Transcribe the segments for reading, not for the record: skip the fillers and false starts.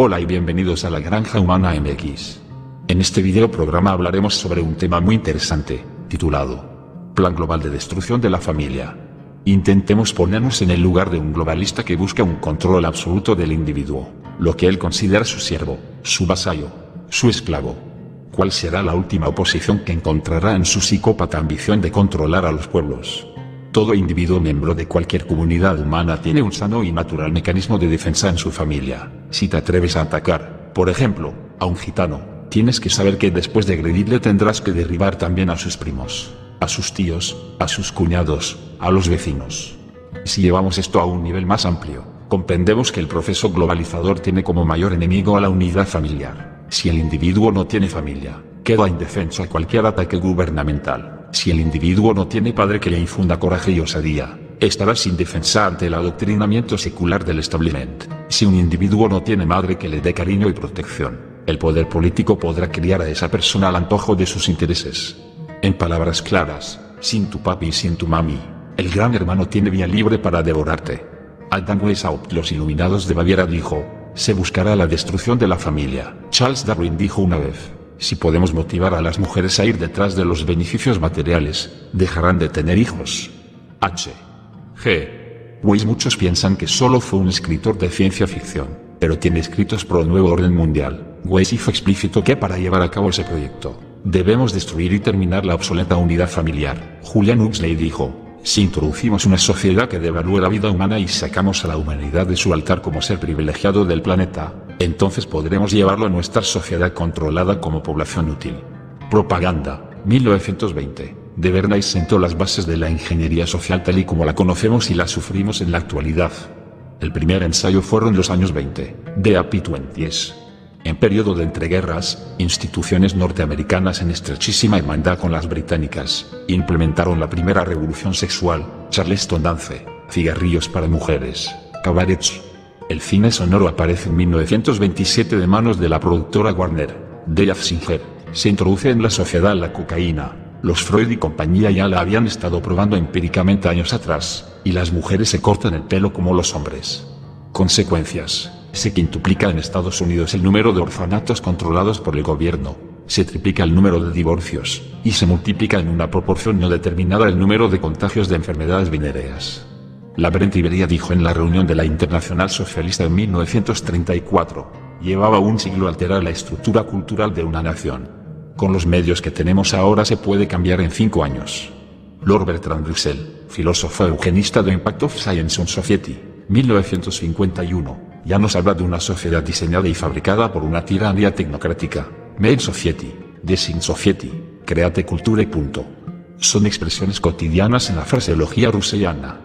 Hola y bienvenidos a la Granja Humana MX. En este video programa hablaremos sobre un tema muy interesante, titulado Plan Global de Destrucción de la Familia. Intentemos ponernos en el lugar de un globalista que busca un control absoluto del individuo, lo que él considera su siervo, su vasallo, su esclavo. ¿Cuál será la última oposición que encontrará en su psicópata ambición de controlar a los pueblos? Todo individuo miembro de cualquier comunidad humana tiene un sano y natural mecanismo de defensa en su familia. Si te atreves a atacar, por ejemplo, a un gitano, tienes que saber que después de agredirle tendrás que derribar también a sus primos, a sus tíos, a sus cuñados, a los vecinos. Si llevamos esto a un nivel más amplio, comprendemos que el proceso globalizador tiene como mayor enemigo a la unidad familiar. Si el individuo no tiene familia, queda indefenso a cualquier ataque gubernamental. Si el individuo no tiene padre que le infunda coraje y osadía, estará sin defensa ante el adoctrinamiento secular del establishment. Si un individuo no tiene madre que le dé cariño y protección, el poder político podrá criar a esa persona al antojo de sus intereses. En palabras claras, sin tu papi y sin tu mami, el gran hermano tiene vía libre para devorarte. Adam Weishaupt, los iluminados de Baviera, dijo: se buscará la destrucción de la familia. Charles Darwin dijo una vez: si podemos motivar a las mujeres a ir detrás de los beneficios materiales, dejarán de tener hijos. H. G. Wells. Muchos piensan que solo fue un escritor de ciencia ficción, pero tiene escritos pro nuevo orden mundial. Wells hizo explícito que para llevar a cabo ese proyecto, debemos destruir y terminar la obsoleta unidad familiar. Julian Huxley dijo: si introducimos una sociedad que devalúe la vida humana y sacamos a la humanidad de su altar como ser privilegiado del planeta, entonces podremos llevarlo a nuestra sociedad controlada como población útil. Propaganda, 1920. De Bernays sentó las bases de la ingeniería social tal y como la conocemos y la sufrimos en la actualidad. El primer ensayo fueron los años 20, de AP-20s. En periodo de entreguerras, instituciones norteamericanas en estrechísima hermandad con las británicas, implementaron la primera revolución sexual, Charleston Dance, cigarrillos para mujeres, cabarets. El cine sonoro aparece en 1927 de manos de la productora Warner, Dave Singer. Se introduce en la sociedad la cocaína. Los Freud y compañía ya la habían estado probando empíricamente años atrás, y las mujeres se cortan el pelo como los hombres. Consecuencias: se quintuplica en Estados Unidos el número de orfanatos controlados por el gobierno, se triplica el número de divorcios, y se multiplica en una proporción no determinada el número de contagios de enfermedades venéreas. Lavrent Iberia dijo en la reunión de la Internacional Socialista en 1934, llevaba un siglo alterar la estructura cultural de una nación. Con los medios que tenemos ahora se puede cambiar en 5 años. Lord Bertrand Russell, filósofo eugenista de Impact of Science on Society, 1951, ya nos habla de una sociedad diseñada y fabricada por una tiranía tecnocrática. Made Society, Design Society, Create Culture y punto. Son expresiones cotidianas en la fraseología russelliana.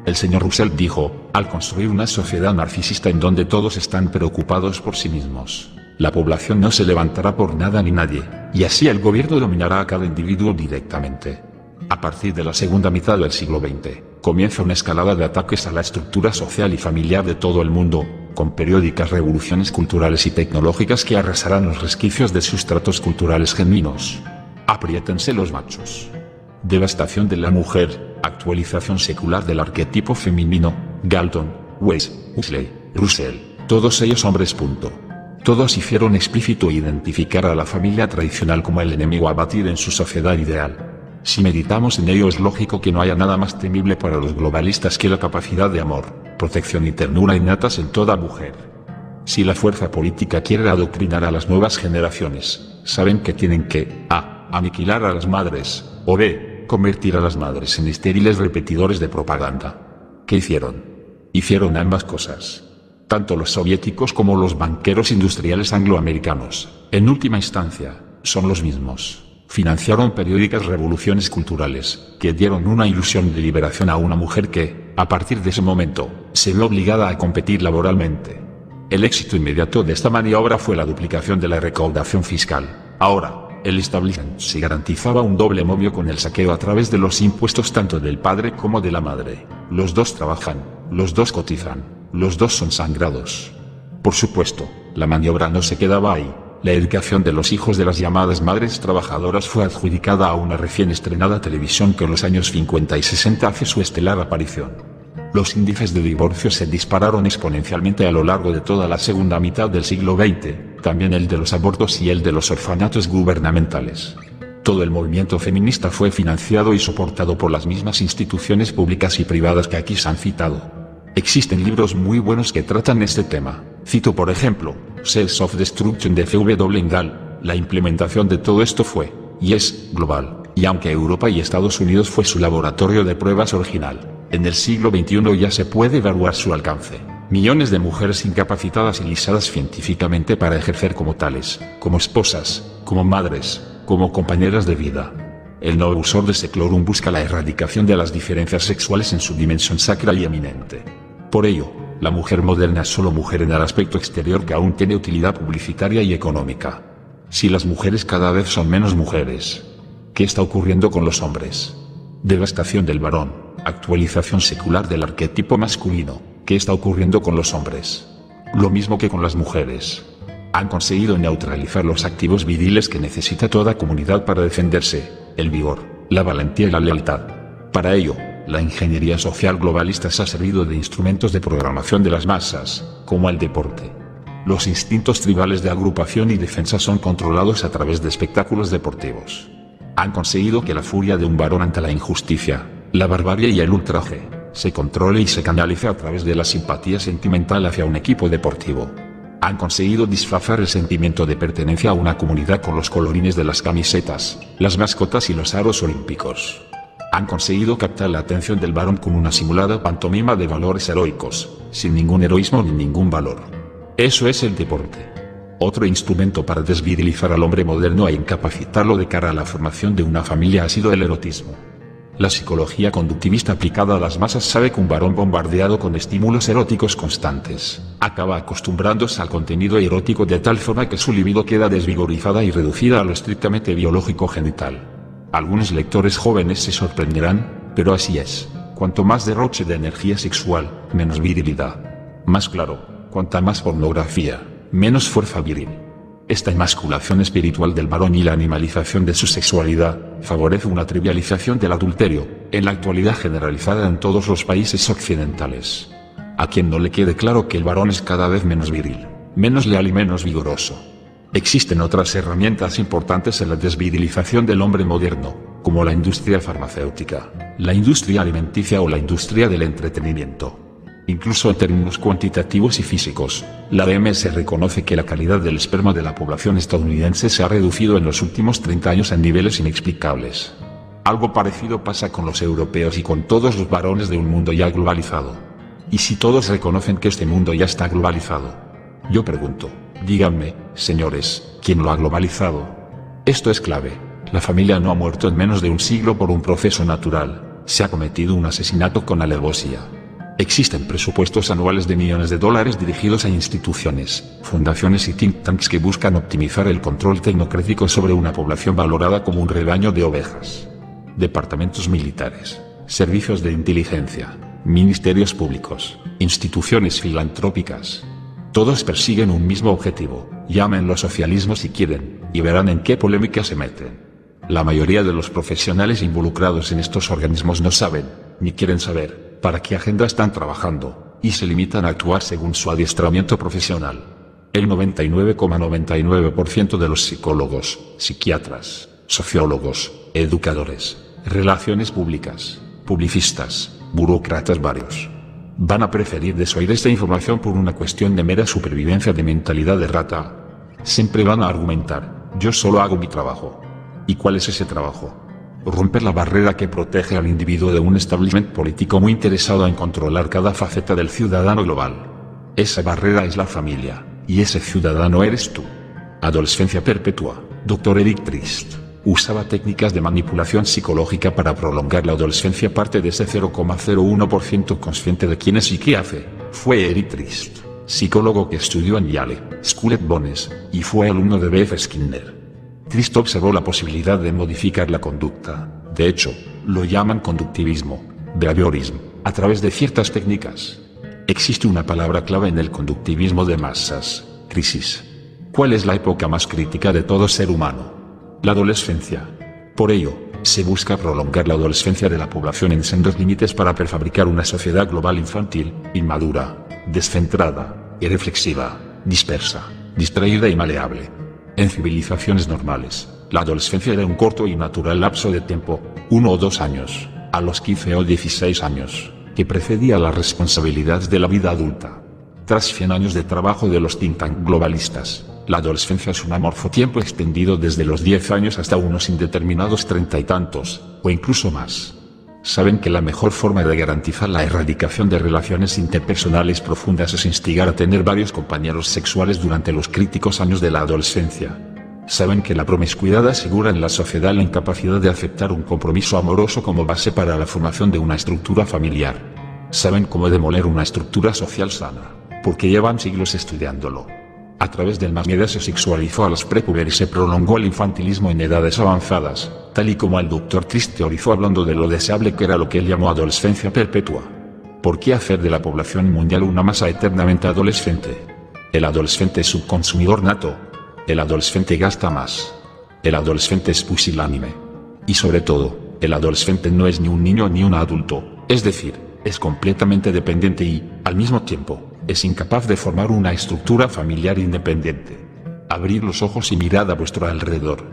El señor Russell dijo: al construir una sociedad narcisista en donde todos están preocupados por sí mismos, la población no se levantará por nada ni nadie, y así el gobierno dominará a cada individuo directamente. A partir de la segunda mitad del siglo XX, comienza una escalada de ataques a la estructura social y familiar de todo el mundo, con periódicas revoluciones culturales y tecnológicas que arrasarán los resquicios de sustratos culturales genuinos. Apriétense los machos. Devastación de la mujer, actualización secular del arquetipo femenino, Galton, Wells, Huxley, Russell, todos ellos hombres. Todos hicieron explícito identificar a la familia tradicional como el enemigo a batir en su sociedad ideal. Si meditamos en ello, es lógico que no haya nada más temible para los globalistas que la capacidad de amor, protección y ternura innatas en toda mujer. Si la fuerza política quiere adoctrinar a las nuevas generaciones, saben que tienen que a. aniquilar a las madres, o b. convertir a las madres en estériles repetidores de propaganda. ¿Qué hicieron? Hicieron ambas cosas. Tanto los soviéticos como los banqueros industriales angloamericanos, en última instancia, son los mismos. Financiaron periódicas revoluciones culturales, que dieron una ilusión de liberación a una mujer que, a partir de ese momento, se ve obligada a competir laboralmente. El éxito inmediato de esta maniobra fue la duplicación de la recaudación fiscal. Ahora, el establishment se garantizaba un doble momio con el saqueo a través de los impuestos tanto del padre como de la madre. Los dos trabajan, los dos cotizan, los dos son sangrados. Por supuesto, la maniobra no se quedaba ahí. La educación de los hijos de las llamadas madres trabajadoras fue adjudicada a una recién estrenada televisión que en los años 50 y 60 hace su estelar aparición. Los índices de divorcio se dispararon exponencialmente a lo largo de toda la segunda mitad del siglo XX, también el de los abortos y el de los orfanatos gubernamentales. Todo el movimiento feminista fue financiado y soportado por las mismas instituciones públicas y privadas que aquí se han citado. Existen libros muy buenos que tratan este tema. Cito por ejemplo, Cells of Destruction de V. Engel. La implementación de todo esto fue, y es, global, y aunque Europa y Estados Unidos fue su laboratorio de pruebas original, en el siglo XXI ya se puede evaluar su alcance. Millones de mujeres incapacitadas y lisadas científicamente para ejercer como tales, como esposas, como madres, como compañeras de vida. El Novus Ordo Seclorum busca la erradicación de las diferencias sexuales en su dimensión sacra y eminente. Por ello, la mujer moderna es solo mujer en el aspecto exterior que aún tiene utilidad publicitaria y económica. Si las mujeres cada vez son menos mujeres, ¿qué está ocurriendo con los hombres? Devastación del varón, actualización secular del arquetipo masculino. ¿Qué está ocurriendo con los hombres? Lo mismo que con las mujeres. Han conseguido neutralizar los activos viriles que necesita toda comunidad para defenderse, el vigor, la valentía y la lealtad. Para ello, la ingeniería social globalista se ha servido de instrumentos de programación de las masas, como el deporte. Los instintos tribales de agrupación y defensa son controlados a través de espectáculos deportivos. Han conseguido que la furia de un varón ante la injusticia, la barbarie y el ultraje, se controle y se canalice a través de la simpatía sentimental hacia un equipo deportivo. Han conseguido disfrazar el sentimiento de pertenencia a una comunidad con los colorines de las camisetas, las mascotas y los aros olímpicos. Han conseguido captar la atención del varón con una simulada pantomima de valores heroicos, sin ningún heroísmo ni ningún valor. Eso es el deporte. Otro instrumento para desvirilizar al hombre moderno e incapacitarlo de cara a la formación de una familia ha sido el erotismo. La psicología conductivista aplicada a las masas sabe que un varón bombardeado con estímulos eróticos constantes, acaba acostumbrándose al contenido erótico de tal forma que su libido queda desvigorizada y reducida a lo estrictamente biológico genital. Algunos lectores jóvenes se sorprenderán, pero así es. Cuanto más derroche de energía sexual, menos virilidad. Más claro, cuanta más pornografía, menos fuerza viril. Esta emasculación espiritual del varón y la animalización de su sexualidad, favorece una trivialización del adulterio, en la actualidad generalizada en todos los países occidentales. A quien no le quede claro que el varón es cada vez menos viril, menos leal y menos vigoroso. Existen otras herramientas importantes en la desvirilización del hombre moderno, como la industria farmacéutica, la industria alimenticia o la industria del entretenimiento. Incluso en términos cuantitativos y físicos, la OMS reconoce que la calidad del esperma de la población estadounidense se ha reducido en los últimos 30 años en niveles inexplicables. Algo parecido pasa con los europeos y con todos los varones de un mundo ya globalizado. ¿Y si todos reconocen que este mundo ya está globalizado? Yo pregunto, díganme, señores, ¿quién lo ha globalizado? Esto es clave. La familia no ha muerto en menos de un siglo por un proceso natural. Se ha cometido un asesinato con alevosía. Existen presupuestos anuales de millones de dólares dirigidos a instituciones, fundaciones y think tanks que buscan optimizar el control tecnocrático sobre una población valorada como un rebaño de ovejas. Departamentos militares, servicios de inteligencia, ministerios públicos, instituciones filantrópicas. Todos persiguen un mismo objetivo, llámenlo socialismo si quieren, y verán en qué polémica se meten. La mayoría de los profesionales involucrados en estos organismos no saben, ni quieren saber, para qué agenda están trabajando, y se limitan a actuar según su adiestramiento profesional. El 99,99% de los psicólogos, psiquiatras, sociólogos, educadores, relaciones públicas, publicistas, burócratas varios, van a preferir desoír esta información por una cuestión de mera supervivencia de mentalidad de rata. Siempre van a argumentar, yo solo hago mi trabajo. ¿Y cuál es ese trabajo? Romper la barrera que protege al individuo de un establishment político muy interesado en controlar cada faceta del ciudadano global. Esa barrera es la familia, y ese ciudadano eres tú. Adolescencia perpetua. Dr. Eric Trist usaba técnicas de manipulación psicológica para prolongar la adolescencia. Parte de ese 0,01% consciente de quién es y qué hace, fue Eric Trist, psicólogo que estudió en Yale School of Bones, y fue alumno de B.F. Skinner. Trist observó la posibilidad de modificar la conducta, de hecho, lo llaman conductivismo, behaviorism, a través de ciertas técnicas. Existe una palabra clave en el conductivismo de masas, crisis. ¿Cuál es la época más crítica de todo ser humano? La adolescencia. Por ello, se busca prolongar la adolescencia de la población en sendos límites para prefabricar una sociedad global infantil, inmadura, descentrada, irreflexiva, dispersa, distraída y maleable. En civilizaciones normales, la adolescencia era un corto y natural lapso de tiempo, 1 o 2 años, a los 15 o 16 años, que precedía las responsabilidades de la vida adulta. Tras 100 años de trabajo de los think tank globalistas, la adolescencia es un amorfo tiempo extendido desde los 10 años hasta unos indeterminados 30 y tantos, o incluso más. Saben que la mejor forma de garantizar la erradicación de relaciones interpersonales profundas es instigar a tener varios compañeros sexuales durante los críticos años de la adolescencia. Saben que la promiscuidad asegura en la sociedad la incapacidad de aceptar un compromiso amoroso como base para la formación de una estructura familiar. Saben cómo demoler una estructura social sana, porque llevan siglos estudiándolo. A través del más media se sexualizó a los prepúberes y se prolongó el infantilismo en edades avanzadas, tal y como el Dr. Trist teorizó hablando de lo deseable que era lo que él llamó adolescencia perpetua. ¿Por qué hacer de la población mundial una masa eternamente adolescente? El adolescente es subconsumidor nato. El adolescente gasta más. El adolescente es pusilánime. Y sobre todo, el adolescente no es ni un niño ni un adulto, es decir, es completamente dependiente y, al mismo tiempo, es incapaz de formar una estructura familiar independiente. Abrir los ojos y mirad a vuestro alrededor.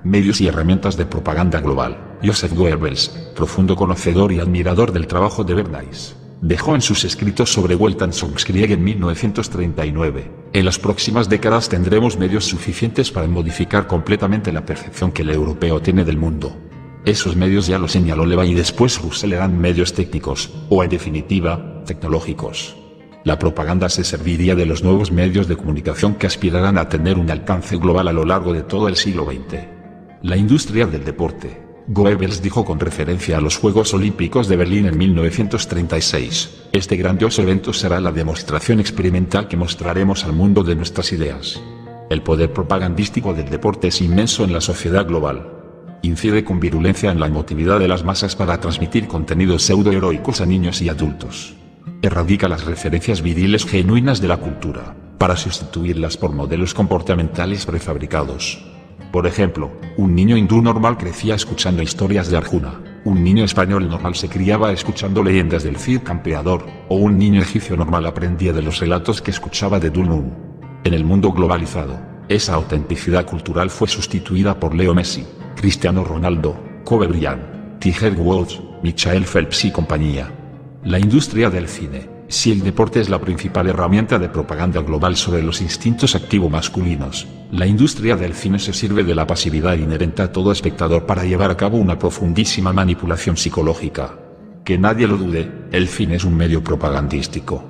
Medios y herramientas de propaganda global. Joseph Goebbels, profundo conocedor y admirador del trabajo de Bernays, dejó en sus escritos sobre Weltanschauungskrieg en 1939. En las próximas décadas tendremos medios suficientes para modificar completamente la percepción que el europeo tiene del mundo. Esos medios ya lo señaló Levin y después Russell eran medios técnicos, o en definitiva, tecnológicos. La propaganda se serviría de los nuevos medios de comunicación que aspirarán a tener un alcance global a lo largo de todo el siglo XX. La industria del deporte. Goebbels dijo con referencia a los Juegos Olímpicos de Berlín en 1936, este grandioso evento será la demostración experimental que mostraremos al mundo de nuestras ideas. El poder propagandístico del deporte es inmenso en la sociedad global. Incide con virulencia en la emotividad de las masas para transmitir contenidos pseudoheroicos a niños y adultos. Erradica las referencias viriles genuinas de la cultura, para sustituirlas por modelos comportamentales prefabricados. Por ejemplo, un niño hindú normal crecía escuchando historias de Arjuna, un niño español normal se criaba escuchando leyendas del Cid Campeador, o un niño egipcio normal aprendía de los relatos que escuchaba de Dulnun. En el mundo globalizado, esa autenticidad cultural fue sustituida por Leo Messi, Cristiano Ronaldo, Kobe Bryant, Tiger Woods, Michael Phelps y compañía. La industria del cine. Si el deporte es la principal herramienta de propaganda global sobre los instintos activo masculinos, la industria del cine se sirve de la pasividad inherente a todo espectador para llevar a cabo una profundísima manipulación psicológica. Que nadie lo dude, el cine es un medio propagandístico.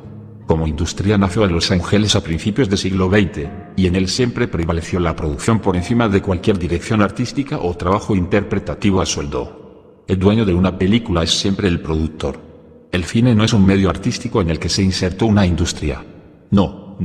Como industria nació en Los Ángeles a principios del siglo XX, y en él siempre prevaleció la producción por encima de cualquier dirección artística o trabajo interpretativo a sueldo. El dueño de una película es siempre el productor. El cine no es un medio artístico en el que se insertó una industria. No.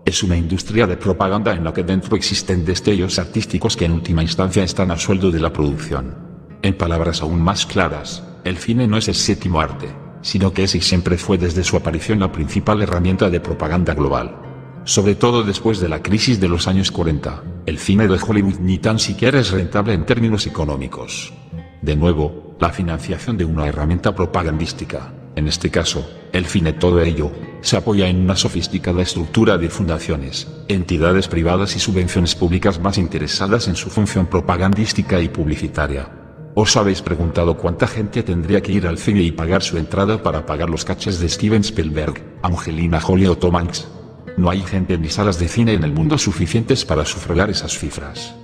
Es una industria de propaganda en la que dentro existen destellos artísticos que en última instancia están a sueldo de la producción. En palabras aún más claras, el cine no es el séptimo arte, sino que es y siempre fue desde su aparición la principal herramienta de propaganda global. Sobre todo después de la crisis de los años 40, el cine de Hollywood ni tan siquiera es rentable en términos económicos. De nuevo, la financiación de una herramienta propagandística, en este caso, el cine, todo ello, se apoya en una sofisticada estructura de fundaciones, entidades privadas y subvenciones públicas más interesadas en su función propagandística y publicitaria. ¿Os habéis preguntado cuánta gente tendría que ir al cine y pagar su entrada para pagar los caches de Steven Spielberg, Angelina Jolie o Tom Hanks? No hay gente ni salas de cine en el mundo suficientes para sufragar esas cifras.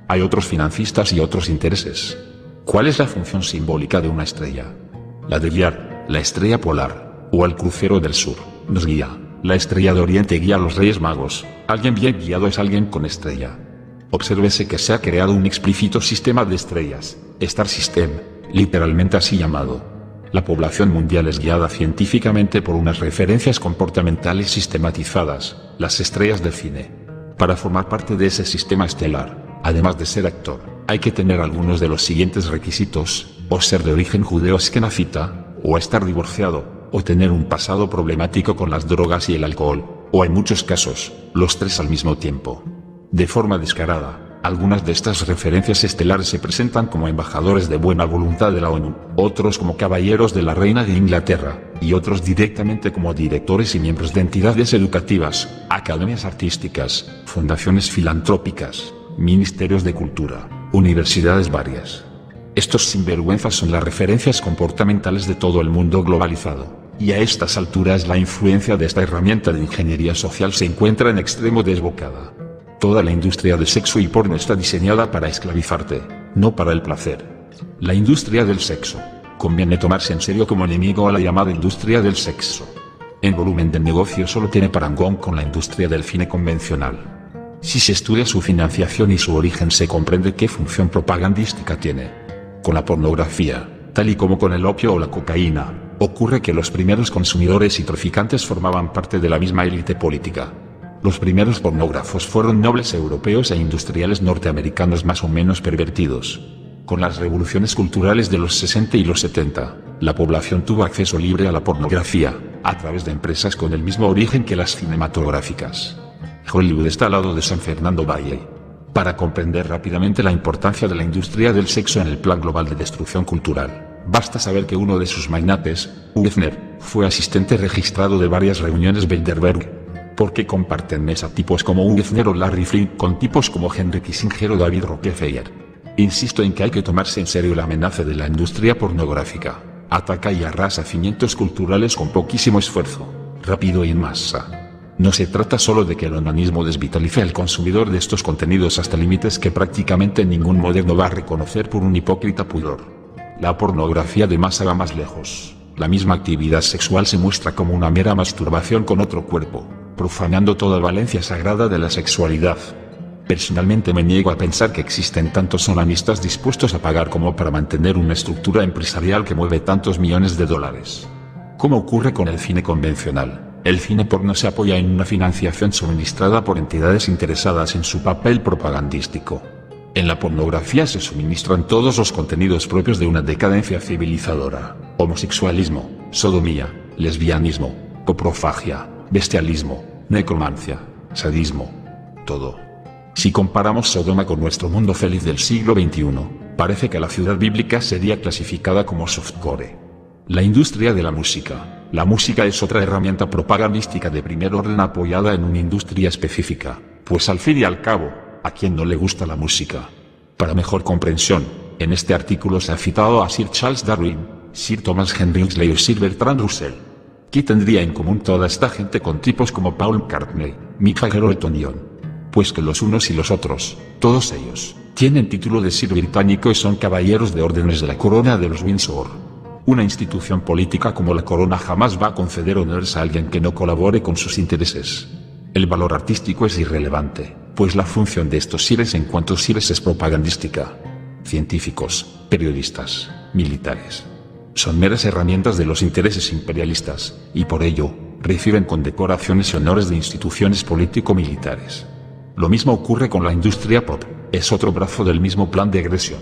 Hay otros financistas y otros intereses. ¿Cuál es la función simbólica de una estrella? La de guiar, la estrella polar, o el crucero del sur, nos guía. La estrella de Oriente guía a los Reyes Magos. Alguien bien guiado es alguien con estrella. Obsérvese que se ha creado un explícito sistema de estrellas, Star System, literalmente así llamado. La población mundial es guiada científicamente por unas referencias comportamentales sistematizadas, las estrellas de cine. Para formar parte de ese sistema estelar, además de ser actor, hay que tener algunos de los siguientes requisitos, o ser de origen judeo-eskenazita, o estar divorciado, o tener un pasado problemático con las drogas y el alcohol, o en muchos casos, los tres al mismo tiempo. De forma descarada, Algunas de estas referencias estelares se presentan como embajadores de buena voluntad de la ONU, otros como caballeros de la Reina de Inglaterra, y otros directamente como directores y miembros de entidades educativas, academias artísticas, fundaciones filantrópicas, ministerios de cultura, universidades varias. Estos sinvergüenzas son las referencias comportamentales de todo el mundo globalizado, y a estas alturas la influencia de esta herramienta de ingeniería social se encuentra en extremo desbocada. Toda la industria del sexo y porno está diseñada para esclavizarte, no para el placer. La industria del sexo. Conviene tomarse en serio como enemigo a la llamada industria del sexo. En volumen de negocio solo tiene parangón con la industria del cine convencional. Si se estudia su financiación y su origen se comprende qué función propagandística tiene. Con la pornografía, tal y como con el opio o la cocaína, ocurre que los primeros consumidores y traficantes formaban parte de la misma élite política. Los primeros pornógrafos fueron nobles europeos e industriales norteamericanos más o menos pervertidos. Con las revoluciones culturales de los 60 y los 70, la población tuvo acceso libre a la pornografía, a través de empresas con el mismo origen que las cinematográficas. Hollywood está al lado de San Fernando Valley. Para comprender rápidamente la importancia de la industria del sexo en el plan global de destrucción cultural, basta saber que uno de sus magnates, Hefner, fue asistente registrado de varias reuniones Bilderberg. Porque comparten mesa tipos como Hefner o Larry Flint con tipos como Henry Kissinger o David Rockefeller. Insisto en que hay que tomarse en serio la amenaza de la industria pornográfica. Ataca y arrasa cimientos culturales con poquísimo esfuerzo, rápido y en masa. No se trata solo de que el onanismo desvitalice al consumidor de estos contenidos hasta límites que prácticamente ningún moderno va a reconocer por un hipócrita pudor. La pornografía de masa va más lejos. La misma actividad sexual se muestra como una mera masturbación con otro cuerpo, profanando toda valencia sagrada de la sexualidad. Personalmente me niego a pensar que existen tantos onanistas dispuestos a pagar como para mantener una estructura empresarial que mueve tantos millones de dólares. Como ocurre con el cine convencional, el cine porno se apoya en una financiación suministrada por entidades interesadas en su papel propagandístico. En la pornografía se suministran todos los contenidos propios de una decadencia civilizadora: homosexualismo, sodomía, lesbianismo, coprofagia, bestialismo, necromancia, sadismo, todo. Si comparamos Sodoma con nuestro mundo feliz del siglo XXI, parece que la ciudad bíblica sería clasificada como softcore. La industria de la música. La música es otra herramienta propagandística de primer orden apoyada en una industria específica, pues al fin y al cabo, ¿a quién no le gusta la música? Para mejor comprensión, en este artículo se ha citado a Sir Charles Darwin, Sir Thomas Henry Huxley o Sir Bertrand Russell. ¿Qué tendría en común toda esta gente con tipos como Paul McCartney, Mick Jagger o Elton John? Pues que los unos y los otros, todos ellos, tienen título de Sir británico y son caballeros de órdenes de la corona de los Windsor. Una institución política como la corona jamás va a conceder honores a alguien que no colabore con sus intereses. El valor artístico es irrelevante, pues la función de estos sires en cuanto sires es propagandística. Científicos, periodistas, militares. Son meras herramientas de los intereses imperialistas, y por ello, reciben condecoraciones y honores de instituciones político-militares. Lo mismo ocurre con la industria pop, es otro brazo del mismo plan de agresión.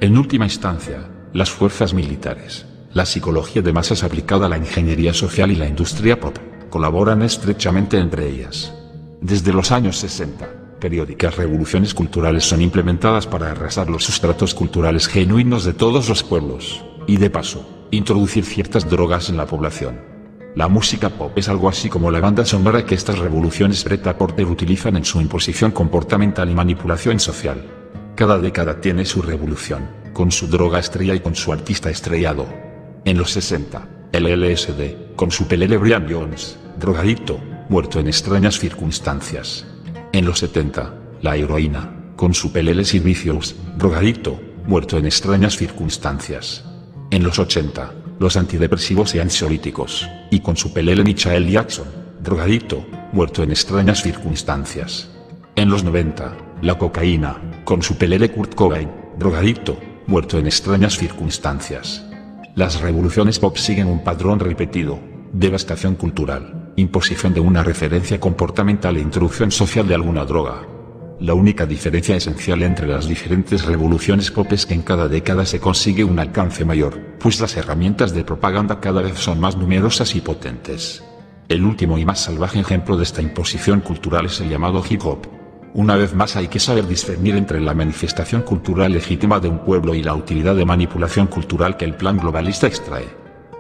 En última instancia, las fuerzas militares, la psicología de masas aplicada a la ingeniería social y la industria pop, colaboran estrechamente entre ellas. Desde los años 60, periódicas revoluciones culturales son implementadas para arrasar los sustratos culturales genuinos de todos los pueblos, y de paso, introducir ciertas drogas en la población. La música pop es algo así como la banda sonora que estas revoluciones Pret-a-Porter utilizan en su imposición comportamental y manipulación social. Cada década tiene su revolución, con su droga estrella y con su artista estrellado. En los 60, el LSD, con su pelele Brian Jones, drogadicto, muerto en extrañas circunstancias. En los 70, la heroína, con su pelele Sid Vicious, drogadicto, muerto en extrañas circunstancias. En los 80, los antidepresivos y ansiolíticos, y con su pelele Michael Jackson, drogadicto, muerto en extrañas circunstancias. En los 90, la cocaína, con su pelele Kurt Cobain, drogadicto, muerto en extrañas circunstancias. Las revoluciones pop siguen un patrón repetido: devastación cultural, imposición de una referencia comportamental e introducción social de alguna droga. La única diferencia esencial entre las diferentes revoluciones pop es que en cada década se consigue un alcance mayor, pues las herramientas de propaganda cada vez son más numerosas y potentes. El último y más salvaje ejemplo de esta imposición cultural es el llamado hip hop. Una vez más hay que saber discernir entre la manifestación cultural legítima de un pueblo y la utilidad de manipulación cultural que el plan globalista extrae.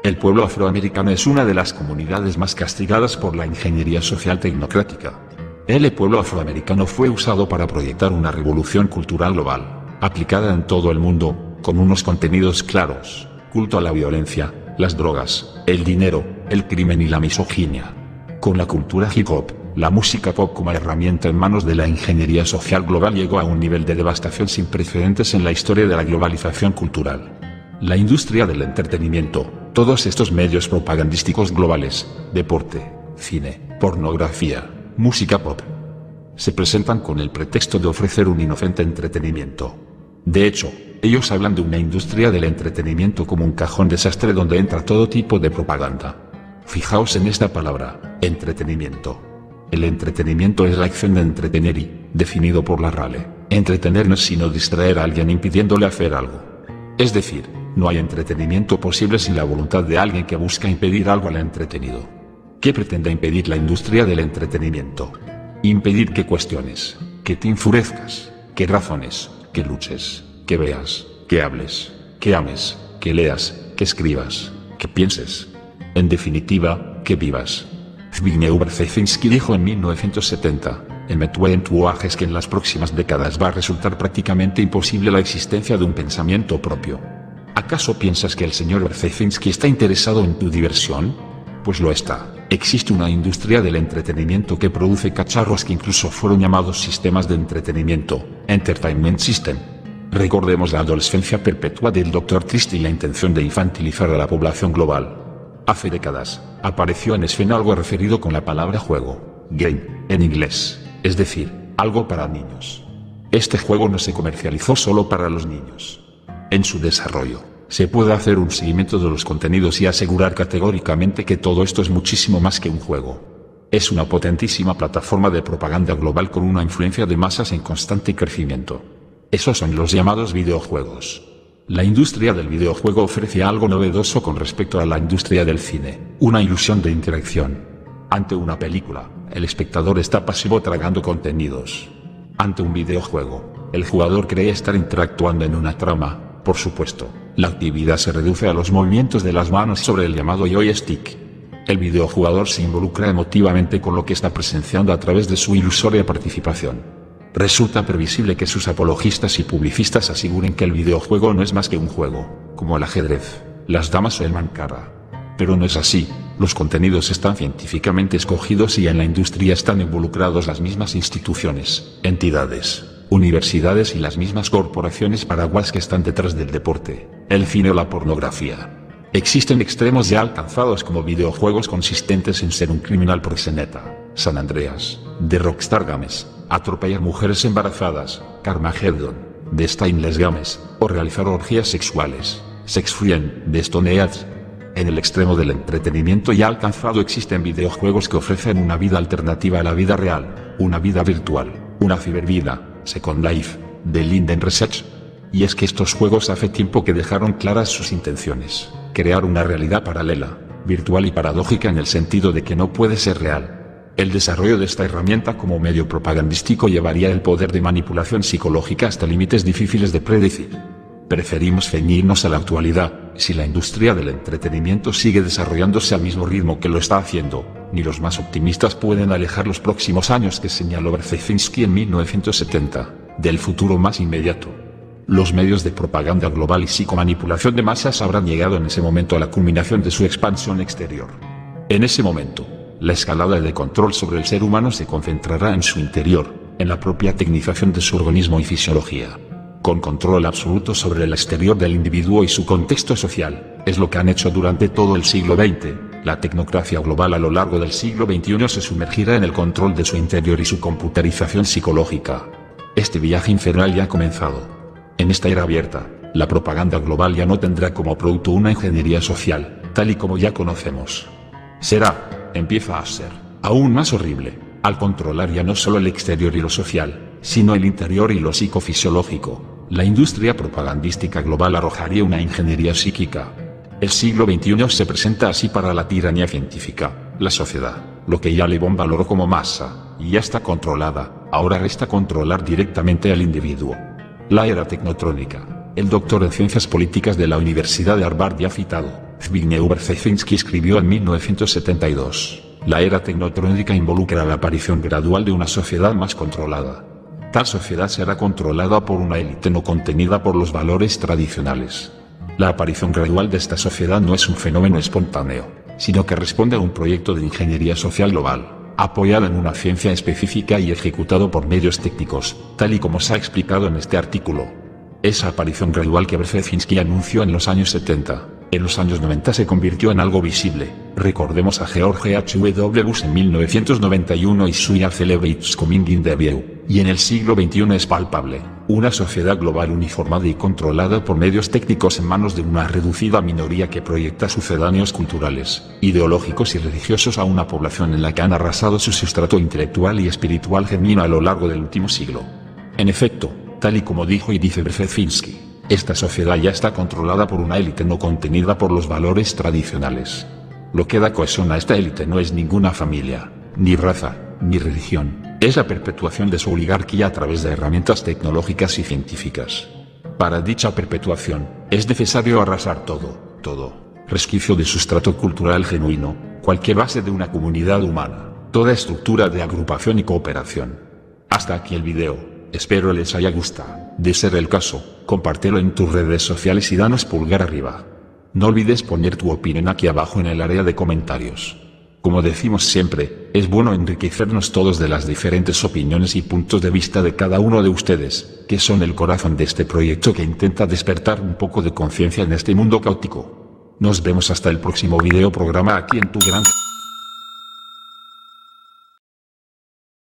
El pueblo afroamericano es una de las comunidades más castigadas por la ingeniería social tecnocrática. El pueblo afroamericano fue usado para proyectar una revolución cultural global, aplicada en todo el mundo, con unos contenidos claros: culto a la violencia, las drogas, el dinero, el crimen y la misoginia. Con la cultura hip hop, la música pop como herramienta en manos de la ingeniería social global llegó a un nivel de devastación sin precedentes en la historia de la globalización cultural. La industria del entretenimiento, todos estos medios propagandísticos globales, deporte, cine, pornografía, música pop, se presentan con el pretexto de ofrecer un inocente entretenimiento. De hecho, ellos hablan de una industria del entretenimiento como un cajón desastre donde entra todo tipo de propaganda. Fijaos en esta palabra, entretenimiento. El entretenimiento es la acción de entretener y, definido por la RALE, entretener no es sino distraer a alguien impidiéndole hacer algo. Es decir, no hay entretenimiento posible sin la voluntad de alguien que busca impedir algo al entretenido. ¿Qué pretende impedir la industria del entretenimiento? Impedir que cuestiones, que te enfurezcas, que razones, que luches, que veas, que hables, que ames, que leas, que escribas, que pienses. En definitiva, que vivas. Zbigniew Brzezinski dijo en 1970, en Metwentwages, que en las próximas décadas va a resultar prácticamente imposible la existencia de un pensamiento propio. ¿Acaso piensas que el señor Brzezinski está interesado en tu diversión? Pues lo está. Existe una industria del entretenimiento que produce cacharros que incluso fueron llamados sistemas de entretenimiento, Entertainment System. Recordemos la adolescencia perpetua del Dr. Trist y la intención de infantilizar a la población global. Hace décadas, apareció en escena algo referido con la palabra juego, game, en inglés, es decir, algo para niños. Este juego no se comercializó solo para los niños. En su desarrollo, se puede hacer un seguimiento de los contenidos y asegurar categóricamente que todo esto es muchísimo más que un juego. Es una potentísima plataforma de propaganda global con una influencia de masas en constante crecimiento. Esos son los llamados videojuegos. La industria del videojuego ofrece algo novedoso con respecto a la industria del cine, una ilusión de interacción. Ante una película, el espectador está pasivo tragando contenidos. Ante un videojuego, el jugador cree estar interactuando en una trama. Por supuesto, la actividad se reduce a los movimientos de las manos sobre el llamado joystick. El videojugador se involucra emotivamente con lo que está presenciando a través de su ilusoria participación. Resulta previsible que sus apologistas y publicistas aseguren que el videojuego no es más que un juego, como el ajedrez, las damas o el mancala. Pero no es así, los contenidos están científicamente escogidos y en la industria están involucrados las mismas instituciones, entidades, universidades y las mismas corporaciones paraguas que están detrás del deporte, el cine o la pornografía. Existen extremos ya alcanzados como videojuegos consistentes en ser un criminal proxeneta, San Andreas, de Rockstar Games, atropellar mujeres embarazadas, Carmageddon, de Stainless Games, o realizar orgías sexuales, Sex Friend, de Stone Age. En el extremo del entretenimiento ya alcanzado existen videojuegos que ofrecen una vida alternativa a la vida real, una vida virtual, una cibervida, Second Life, de Linden Research. Y es que estos juegos hace tiempo que dejaron claras sus intenciones, crear una realidad paralela, virtual y paradójica en el sentido de que no puede ser real. El desarrollo de esta herramienta como medio propagandístico llevaría el poder de manipulación psicológica hasta límites difíciles de predecir. Preferimos ceñirnos a la actualidad. Si la industria del entretenimiento sigue desarrollándose al mismo ritmo que lo está haciendo, ni los más optimistas pueden alejar los próximos años que señaló Brzezinski en 1970, del futuro más inmediato. Los medios de propaganda global y psicomanipulación de masas habrán llegado en ese momento a la culminación de su expansión exterior. En ese momento, la escalada de control sobre el ser humano se concentrará en su interior, en la propia tecnización de su organismo y fisiología. Con control absoluto sobre el exterior del individuo y su contexto social, es lo que han hecho durante todo el siglo XX. La tecnocracia global a lo largo del siglo XXI se sumergirá en el control de su interior y su computarización psicológica. Este viaje infernal ya ha comenzado. En esta era abierta, la propaganda global ya no tendrá como producto una ingeniería social, tal y como ya conocemos. Empieza a ser, aún más horrible, al controlar ya no solo el exterior y lo social, sino el interior y lo psicofisiológico. La industria propagandística global arrojaría una ingeniería psíquica. El siglo XXI se presenta así para la tiranía científica, la sociedad, lo que ya Lebón valoró como masa, y ya está controlada, Ahora resta controlar directamente al individuo. La era tecnotrónica. El doctor en ciencias políticas de la Universidad de Harvard ya citado, Zbigniew Brzezinski escribió en 1972. La era tecnotrónica involucra la aparición gradual de una sociedad más controlada. Tal sociedad será controlada por una élite no contenida por los valores tradicionales. La aparición gradual de esta sociedad no es un fenómeno espontáneo, sino que responde a un proyecto de ingeniería social global, apoyada en una ciencia específica y ejecutado por medios técnicos, tal y como se ha explicado en este artículo. Esa aparición gradual que Brzezinski anunció en los años 70, en los años 90 se convirtió en algo visible. Recordemos a George H.W. Bush en 1991 y Suya Celebrates Coming in the View, y en el siglo XXI es palpable. Una sociedad global uniformada y controlada por medios técnicos en manos de una reducida minoría que proyecta sucedáneos culturales, ideológicos y religiosos a una población en la que han arrasado su sustrato intelectual y espiritual genuino a lo largo del último siglo. En efecto, tal y como dijo y dice Brzezinski, esta sociedad ya está controlada por una élite no contenida por los valores tradicionales. Lo que da cohesión a esta élite no es ninguna familia, ni raza, ni religión, es la perpetuación de su oligarquía a través de herramientas tecnológicas y científicas. Para dicha perpetuación, es necesario arrasar todo, resquicio de sustrato cultural genuino, cualquier base de una comunidad humana, toda estructura de agrupación y cooperación. Hasta aquí el video. Espero les haya gustado. De ser el caso, compártelo en tus redes sociales y danos pulgar arriba. No olvides poner tu opinión aquí abajo en el área de comentarios. Como decimos siempre, es bueno enriquecernos todos de las diferentes opiniones y puntos de vista de cada uno de ustedes, que son el corazón de este proyecto que intenta despertar un poco de conciencia en este mundo caótico. Nos vemos hasta el próximo video programa aquí en tu gran...